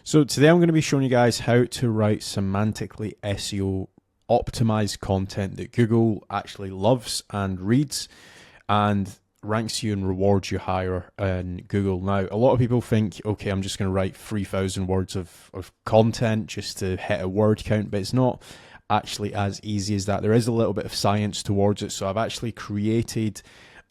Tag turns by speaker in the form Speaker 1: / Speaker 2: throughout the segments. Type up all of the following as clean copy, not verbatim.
Speaker 1: So today I'm going to be showing you guys how to write semantically SEO optimized content that Google actually loves and reads and ranks you and rewards you higher in Google. Now, a lot of people think, okay, I'm just going to write 3,000 words of content just to hit a word count, but it's not actually as easy as that. There is a little bit of science towards it. So I've actually created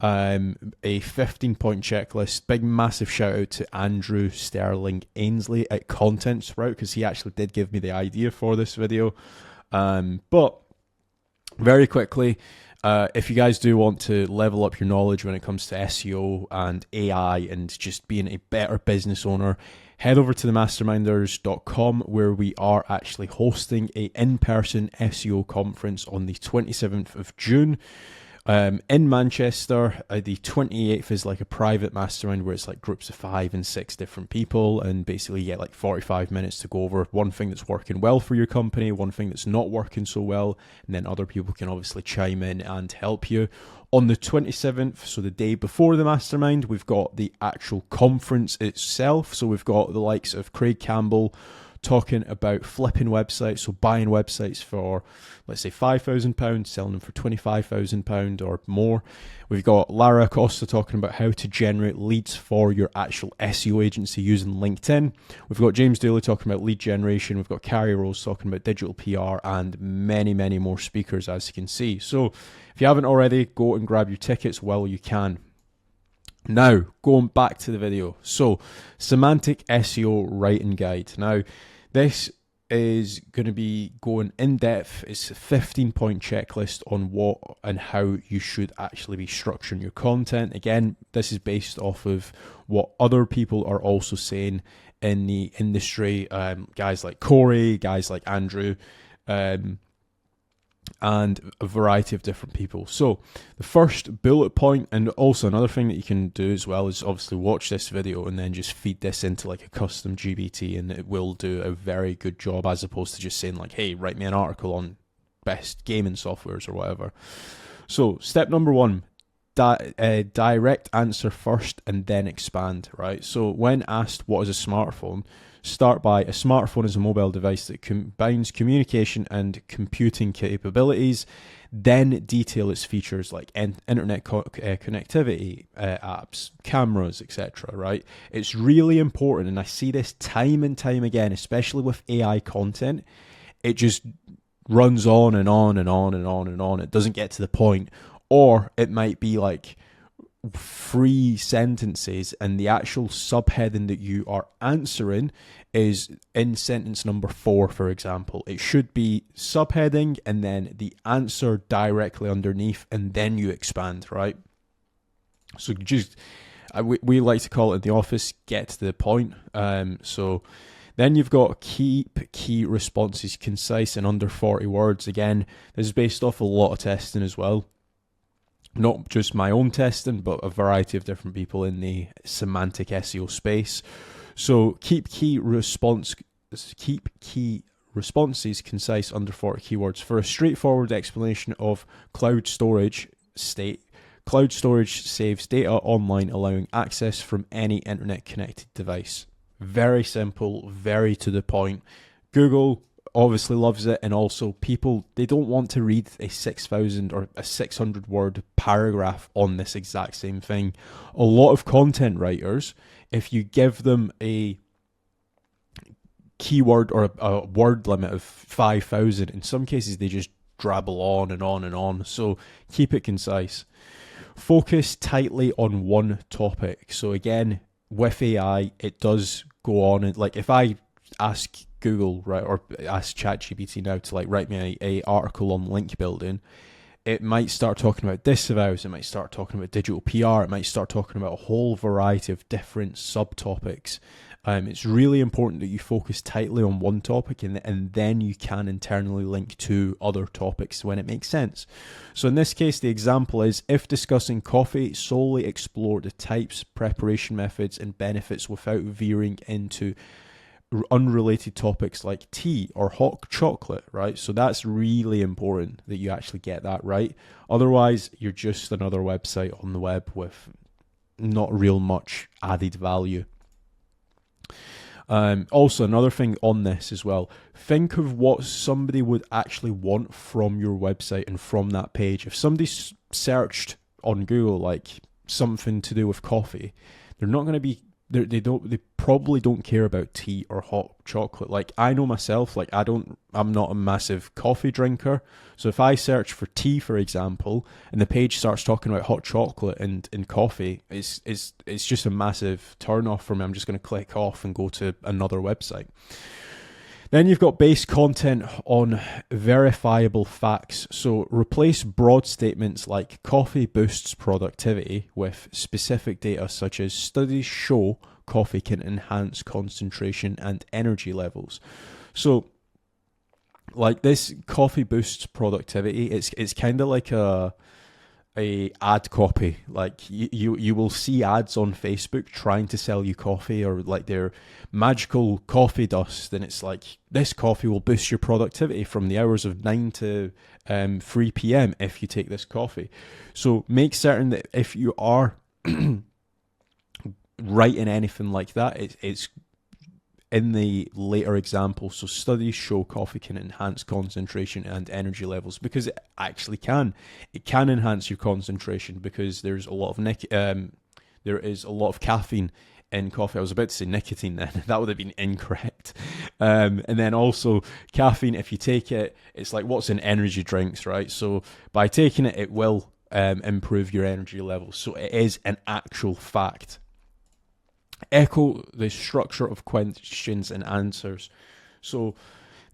Speaker 1: a 15-point checklist. Big massive shout out to Andrew Sterling Ainsley at Content Sprout, because he actually did give me the idea for this video. But very quickly, if you guys do want to level up your knowledge when it comes to SEO and AI and just being a better business owner, head over to themasterminders.com, where we are actually hosting a in-person SEO conference on the 27th of June. In Manchester. The 28th is like a private mastermind where it's like groups of 5 and 6 different people, and basically you get like 45 minutes to go over one thing that's working well for your company, one thing that's not working so well, and then other people can obviously chime in and help you. On the 27th, so the day before the mastermind, we've got the actual conference itself. So we've got the likes of Craig Campbell talking about flipping websites, so buying websites for, let's say, £5,000, selling them for £25,000 or more. We've got Lara Acosta talking about how to generate leads for your actual SEO agency using LinkedIn. We've got James Daly talking about lead generation. We've got Carrie Rose talking about digital PR, and many, many more speakers, as you can see. So if you haven't already, go and grab your tickets while you can. Now, going back to the video. So, semantic SEO writing guide. Now, this is going to be going in depth. It's a 15-point checklist on what and how you should actually be structuring your content. Again, this is based off of what other people are also saying in the industry. Guys like Corey, guys like Andrew, and a variety of different people. So the first bullet point, and also another thing that you can do as well, is obviously watch this video and then just feed this into like a custom GPT, and it will do a very good job, as opposed to just saying like, hey, write me an article on best gaming softwares or whatever. So step number 1, direct answer first and then expand, right? So when asked what is a smartphone, start by, a smartphone is a mobile device that combines communication and computing capabilities, then detail its features like internet connectivity, apps, cameras, etc. Right? It's really important, and I see this time and time again, especially with AI content. It just runs on and on and on and on and on. It doesn't get to the point, or it might be like 3 sentences and the actual subheading that you are answering is in sentence number 4, for example. It should be subheading and then the answer directly underneath, and then you expand, right? So just, we like to call it in the office, get to the point. So then you've got keep key responses concise and under 40 words. Again, this is based off a lot of testing as well. Not just my own testing, but a variety of different people in the semantic SEO space. So keep key responses concise under 40 keywords. For a straightforward explanation of cloud storage, state cloud storage saves data online, allowing access from any internet connected device. Very simple, very to the point. Google obviously loves it, and also people, they don't want to read a 6,000 or a 600 word paragraph on this exact same thing. A lot of content writers, if you give them a keyword or a word limit of 5,000, in some cases they just drabble on and on and on. So keep it concise. Focus tightly on one topic. So again, with AI, it does go on, and like if I ask Google, right, or ask ChatGPT now to like write me a article on link building, it might start talking about disavows, it might start talking about digital PR, it might start talking about a whole variety of different subtopics. It's really important that you focus tightly on one topic, and then you can internally link to other topics when it makes sense. So in this case, the example is, if discussing coffee, solely explore the types, preparation methods, and benefits without veering into unrelated topics like tea or hot chocolate, right? So that's really important that you actually get that right. Otherwise, you're just another website on the web with not real much added value. Also, another thing on this as well, think of what somebody would actually want from your website and from that page. If somebody searched on Google like something to do with coffee, they're not going to be they probably don't care about tea or hot chocolate. Like, I know myself, like I'm not a massive coffee drinker. So if I search for tea, for example, and the page starts talking about hot chocolate and coffee, it's just a massive turn off for me. I'm just going to click off and go to another website. Then you've got base content on verifiable facts. So replace broad statements like coffee boosts productivity with specific data such as studies show coffee can enhance concentration and energy levels. So like this coffee boosts productivity, it's kind of like a ad copy. Like you will see ads on Facebook trying to sell you coffee, or like their magical coffee dust, and it's like, this coffee will boost your productivity from the hours of 9 to 3 p.m. if you take this coffee. So make certain that if you are writing anything like that, it's in the later example. So studies show coffee can enhance concentration and energy levels, because it actually can. It can enhance your concentration because there's a lot of there is a lot of caffeine in coffee. I was about to say nicotine then. That would have been incorrect. And then also caffeine, if you take it, it's like what's in energy drinks, right? So by taking it, it will improve your energy levels. So it is an actual fact. Echo the structure of questions and answers. So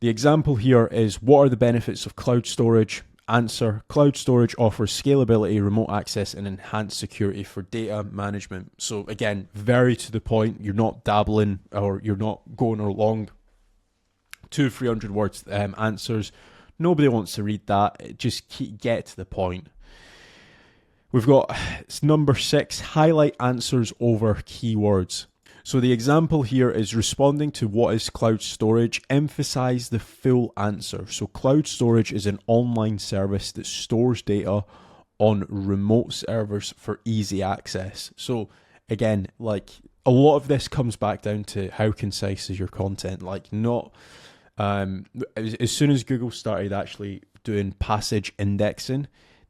Speaker 1: the example here is, what are the benefits of cloud storage? Answer: cloud storage offers scalability, remote access, and enhanced security for data management. So again, very to the point. You're not dabbling, or you're not going along 200-300 words answers. Nobody wants to read that. Just get to the point. We've got number 6, highlight answers over keywords. So the example here is responding to what is cloud storage, emphasize the full answer. So cloud storage is an online service that stores data on remote servers for easy access. So again, like a lot of this comes back down to how concise is your content. Like not, as soon as Google started actually doing passage indexing,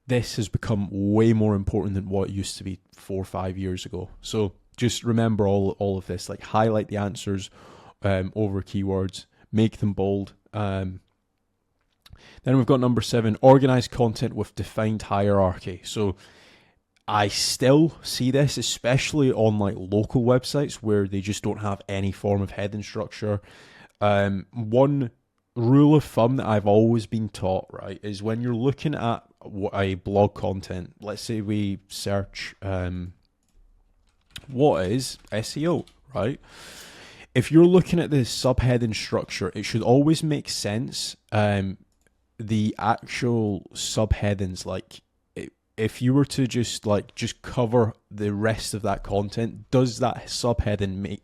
Speaker 1: this has become way more important than what it used to be 4 or 5 years ago. So just remember all of this, like highlight the answers over keywords, make them bold. Then we've got number 7, organize content with defined hierarchy. So I still see this, especially on like local websites where they just don't have any form of heading structure. One rule of thumb that I've always been taught, right, is when you're looking at a blog content, let's say we search what is SEO, right? If you're looking at the subheading structure, it should always make sense. The actual subheadings, like if you were to just cover the rest of that content, does that subheading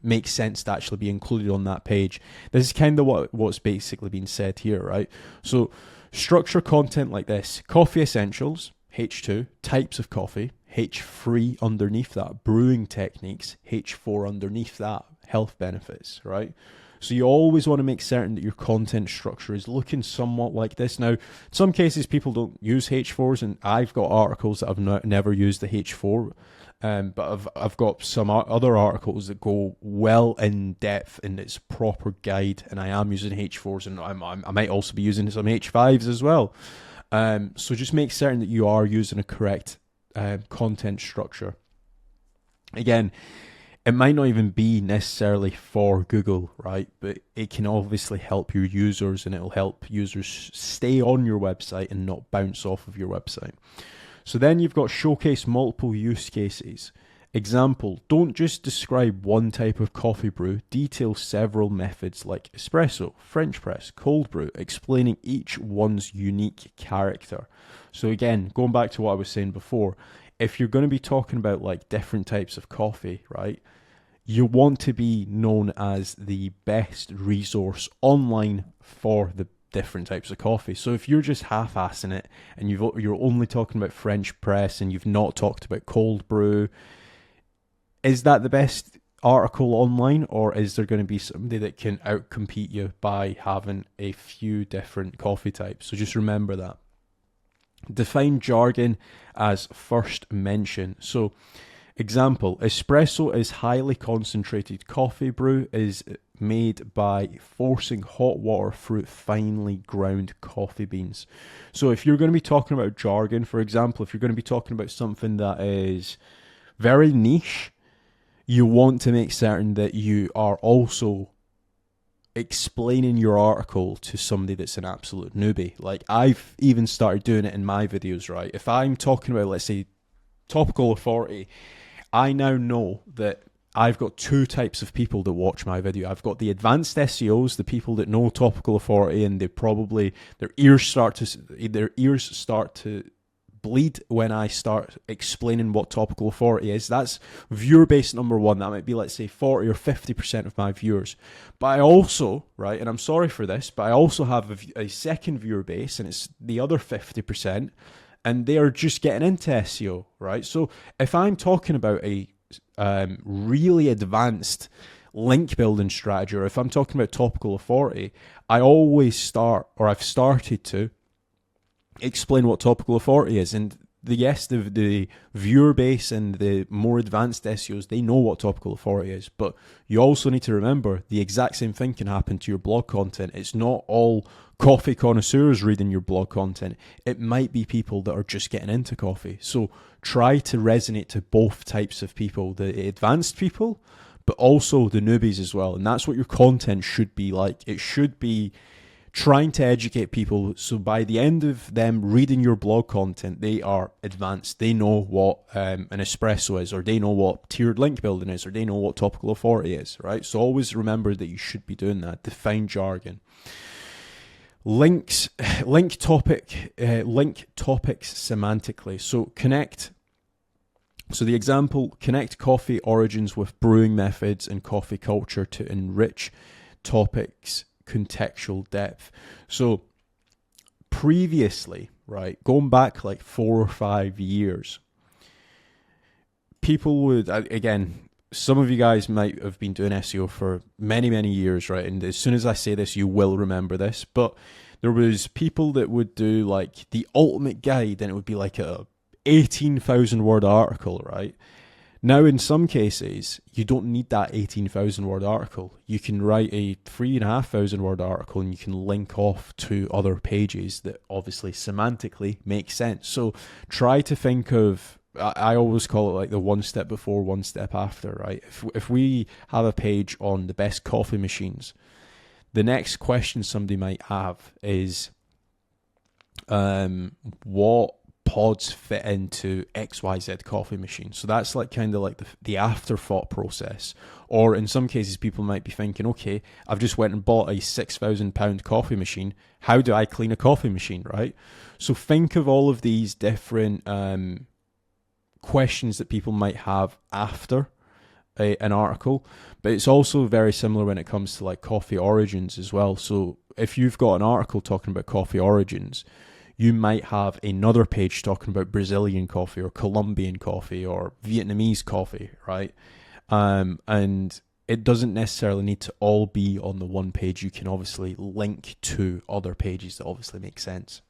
Speaker 1: make sense to actually be included on that page? This is kind of what's basically being said here, right? So structure content like this: coffee essentials, H2, types of coffee, H3 underneath that, brewing techniques, H4 underneath that, health benefits, right? So you always want to make certain that your content structure is looking somewhat like this. Now, in some cases, people don't use H4s, and I've got articles that I've never used the H4, but I've got some other articles that go well in depth and it's a proper guide, and I am using H4s, and I might also be using some H5s as well. So just make certain that you are using a correct content structure. Again, it might not even be necessarily for Google, right? But it can obviously help your users, and it'll help users stay on your website and not bounce off of your website. So then you've got showcase multiple use cases. Example: don't just describe one type of coffee brew, detail several methods like espresso, French press, cold brew, explaining each one's unique character. So again, going back to what I was saying before, if you're going to be talking about like different types of coffee, right, you want to be known as the best resource online for the different types of coffee. So if you're just half-assing it and you're only talking about French press and you've not talked about cold brew, is that the best article online, or is there going to be somebody that can outcompete you by having a few different coffee types? So just remember that. Define jargon as first mention. So example, espresso is highly concentrated coffee brew is made by forcing hot water through finely ground coffee beans. So if you're going to be talking about jargon, for example, if you're going to be talking about something that is very niche, you want to make certain that you are also explaining your article to somebody that's an absolute newbie. Like, I've even started doing it in my videos, right? If I'm talking about, let's say, topical authority, I now know that I've got two types of people that watch my video. I've got the advanced SEOs, the people that know topical authority, and their ears start to bleed when I start explaining what topical authority is. That's viewer base number one. That might be, let's say, 40 or 50% of my viewers. But I also, right, and I'm sorry for this, but I also have a second viewer base, and it's the other 50%, and they're just getting into SEO, right? So if I'm talking about a really advanced link building strategy, or if I'm talking about topical authority, I always start, or I've started to explain what topical authority is. And the viewer base and the more advanced SEOs, they know what topical authority is, but you also need to remember the exact same thing can happen to your blog content. It's not all coffee connoisseurs reading your blog content. It might be people that are just getting into coffee. So try to resonate to both types of people, the advanced people, but also the newbies as well. And that's what your content should be like. It should be trying to educate people, so by the end of them reading your blog content, they are advanced. They know what an espresso is, or they know what tiered link building is, or they know what topical authority is, right? So always remember that you should be doing that. Define jargon. Link topics semantically. So connect. So the example, connect coffee origins with brewing methods and coffee culture to enrich topics contextual depth. So previously, right, going back like 4 or 5 years, people would, again, some of you guys might have been doing SEO for many, many years, right? And as soon as I say this, you will remember this. But there was people that would do like the ultimate guide, and it would be like a 18,000 word article, right? Now, in some cases, you don't need that 18,000 word article. You can write a 3,500 word article, and you can link off to other pages that obviously semantically make sense. So try to think of, I always call it like the one step before, one step after, right? If we have a page on the best coffee machines, the next question somebody might have is, what pods fit into XYZ coffee machine? So that's like kind of like the afterthought process. Or in some cases, people might be thinking, okay, I've just went and bought a £6,000 coffee machine. How do I clean a coffee machine, right? So think of all of these different questions that people might have after an article. But it's also very similar when it comes to like coffee origins as well. So if you've got an article talking about coffee origins, you might have another page talking about Brazilian coffee or Colombian coffee or Vietnamese coffee, right? And it doesn't necessarily need to all be on the one page. You can obviously link to other pages that obviously make sense.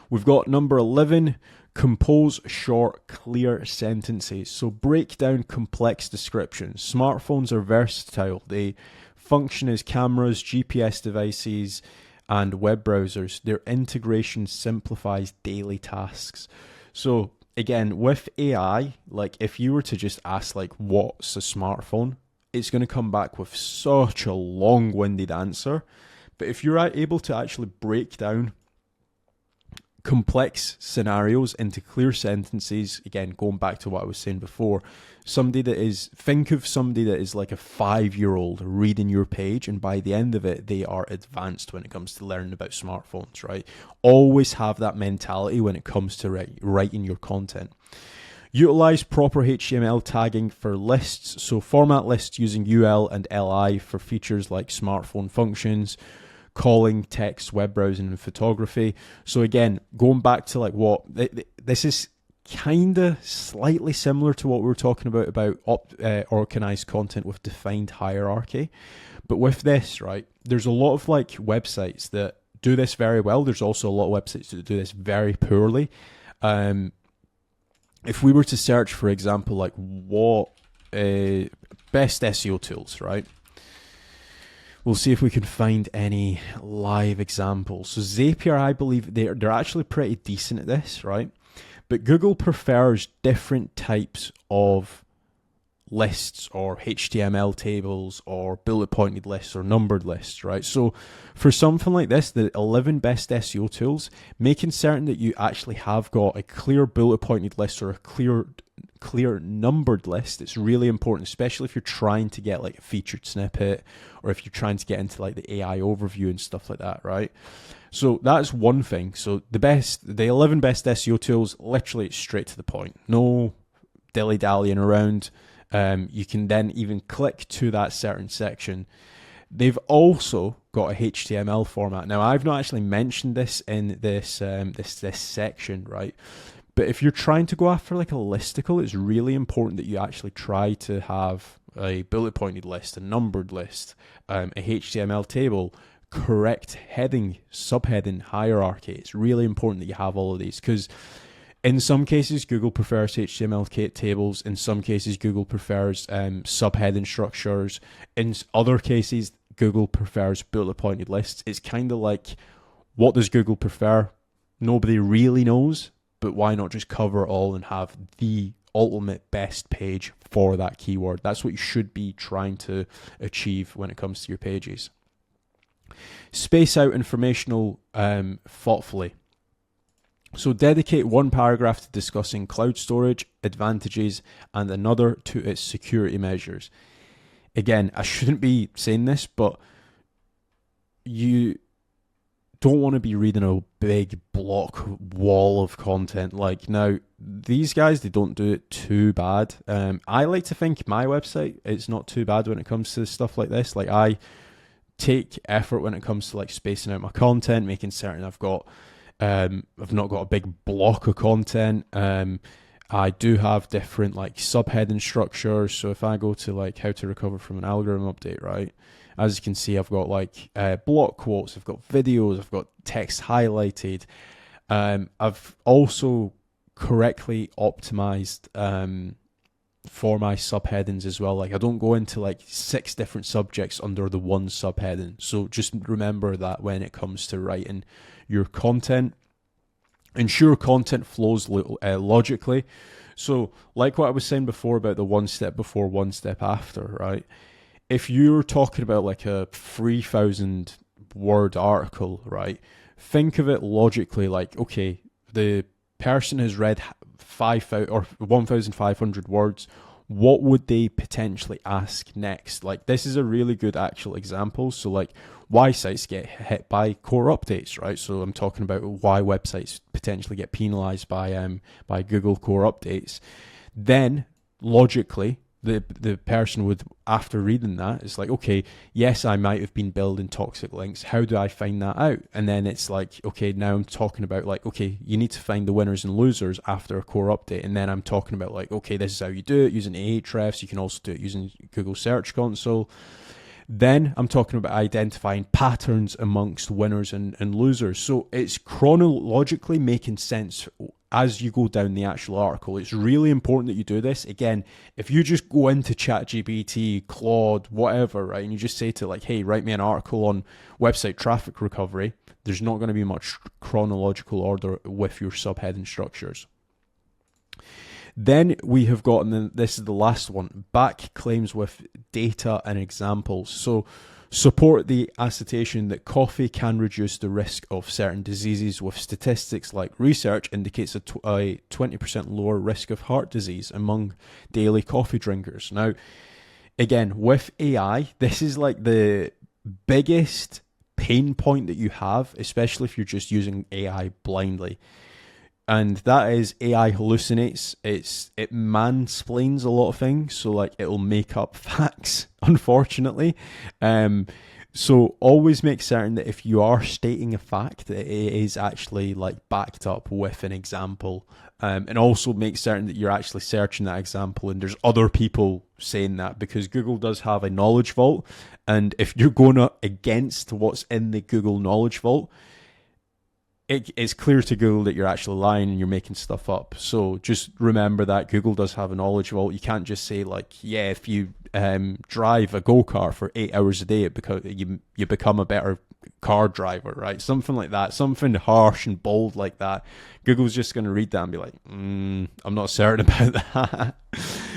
Speaker 1: We've got number 11, compose short, clear sentences. So break down complex descriptions. Smartphones are versatile. They function as cameras, GPS devices, and web browsers. Their integration simplifies daily tasks. So again, with AI, like if you were to just ask like, what's a smartphone? It's going to come back with such a long-winded answer. But if you're able to actually break down complex scenarios into clear sentences, again, going back to what I was saying before, think of somebody that is like a 5-year-old reading your page, and by the end of it, they are advanced when it comes to learning about smartphones, right? Always have that mentality when it comes to writing your content. Utilize proper HTML tagging for lists. So format lists using UL and LI for features like smartphone functions, calling, text, web browsing, and photography. So again, going back to like this is kind of slightly similar to what we were talking about organized content with defined hierarchy. But with this, right, there's a lot of like websites that do this very well. There's also a lot of websites that do this very poorly. If we were to search, for example, like what best SEO tools, right? We'll see if we can find any live examples. So Zapier, I believe they're actually pretty decent at this, right? But Google prefers different types of lists or HTML tables or bullet pointed lists or numbered lists, right? So for something like this, the 11 best SEO tools, making certain that you actually have got a clear bullet pointed list or a clear numbered list, it's really important, especially if you're trying to get like a featured snippet or if you're trying to get into like the AI overview and stuff like that, right? So that's one thing. So the 11 best SEO tools, literally it's straight to the point, no dilly-dallying around. You can then even click to that certain section. They've also got a HTML format. Now, I've not actually mentioned this in this this section, right? But if you're trying to go after like a listicle, it's really important that you actually try to have a bullet pointed list, a numbered list, a HTML table, correct heading, subheading, hierarchy. It's really important that you have all of these because in some cases, Google prefers HTML tables. In some cases, Google prefers subheading structures. In other cases, Google prefers bullet pointed lists. It's kind of like, what does Google prefer? Nobody really knows, but why not just cover it all and have the ultimate best page for that keyword? That's what you should be trying to achieve when it comes to your pages. Space out informational thoughtfully. So dedicate one paragraph to discussing cloud storage advantages and another to its security measures. Again, I shouldn't be saying this, but you don't want to be reading a big block wall of content. Like now, these guys, they don't do it too bad. I like to think my website, it's not too bad when it comes to stuff like this. Like I take effort when it comes to like spacing out my content, making certain I've not got a big block of content. I do have different like subheading structures. So if I go to like how to recover from an algorithm update, right? As you can see, I've got like block quotes, I've got videos, I've got text highlighted. I've also correctly optimized for my subheadings as well. Like I don't go into like 6 different subjects under the one subheading. So just remember that when it comes to writing your content, ensure content flows logically. So like what I was saying before about the one step before, one step after, right? If you're talking about like a 3,000 word article, right? Think of it logically, like, okay, the person has read 5,000 or 1,500 words. What would they potentially ask next? Like this is a really good actual example. So like why sites get hit by core updates, right? So I'm talking about why websites potentially get penalized by Google core updates. Then logically, the person would, after reading that, it's like, okay, yes, I might have been building toxic links. How do I find that out? And then it's like, okay, now I'm talking about like, okay, you need to find the winners and losers after a core update. And then I'm talking about like, okay, this is how you do it using Ahrefs. You can also do it using Google Search Console. Then I'm talking about identifying patterns amongst winners and losers. So it's chronologically making sense as you go down the actual article. It's really important that you do this. Again, if you just go into ChatGPT, Claude, whatever, right, and you just say to like, hey, write me an article on website traffic recovery, there's not going to be much chronological order with your subheading structures. Then we have got, and this is the last one, back claims with data and examples. So support the assertion that coffee can reduce the risk of certain diseases with statistics like research indicates a 20% lower risk of heart disease among daily coffee drinkers. Now, again, with AI, this is like the biggest pain point that you have, especially if you're just using AI blindly. And that is AI hallucinates. It mansplains a lot of things. So like it'll make up facts, unfortunately. So always make certain that if you are stating a fact, that it is actually like backed up with an example. And also make certain that you're actually searching that example and there's other people saying that, because Google does have a knowledge vault. And if you're going against what's in the Google knowledge vault, it's clear to Google that you're actually lying and you're making stuff up. So just remember that Google does have a knowledge vault. You can't just say like, yeah, if you drive a go-kart for 8 hours a day, because you become a better car driver, right? Something like that, something harsh and bold like that. Google's just going to read that and be like, I'm not certain about that.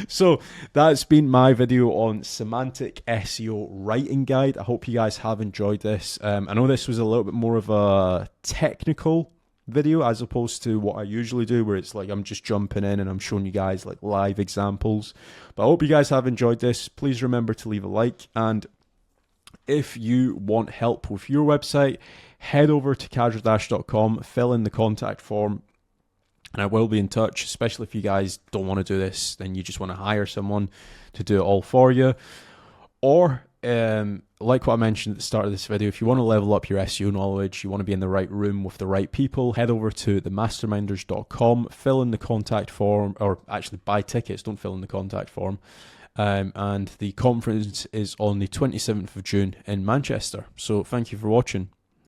Speaker 1: So that's been my video on Semantic SEO writing guide. I hope you guys have enjoyed this. I know this was a little bit more of a technical video as opposed to what I usually do, where it's like I'm just jumping in and I'm showing you guys like live examples. But I hope you guys have enjoyed this. Please remember to leave a like, and if you want help with your website, head over to casualdash.com, fill in the contact form, and I will be in touch, especially if you guys don't want to do this, then you just want to hire someone to do it all for you. Or, like what I mentioned at the start of this video, if you want to level up your SEO knowledge, you want to be in the right room with the right people, head over to themasterminders.com, fill in the contact form, or actually buy tickets, don't fill in the contact form. And the conference is on the 27th of June in Manchester. So thank you for watching.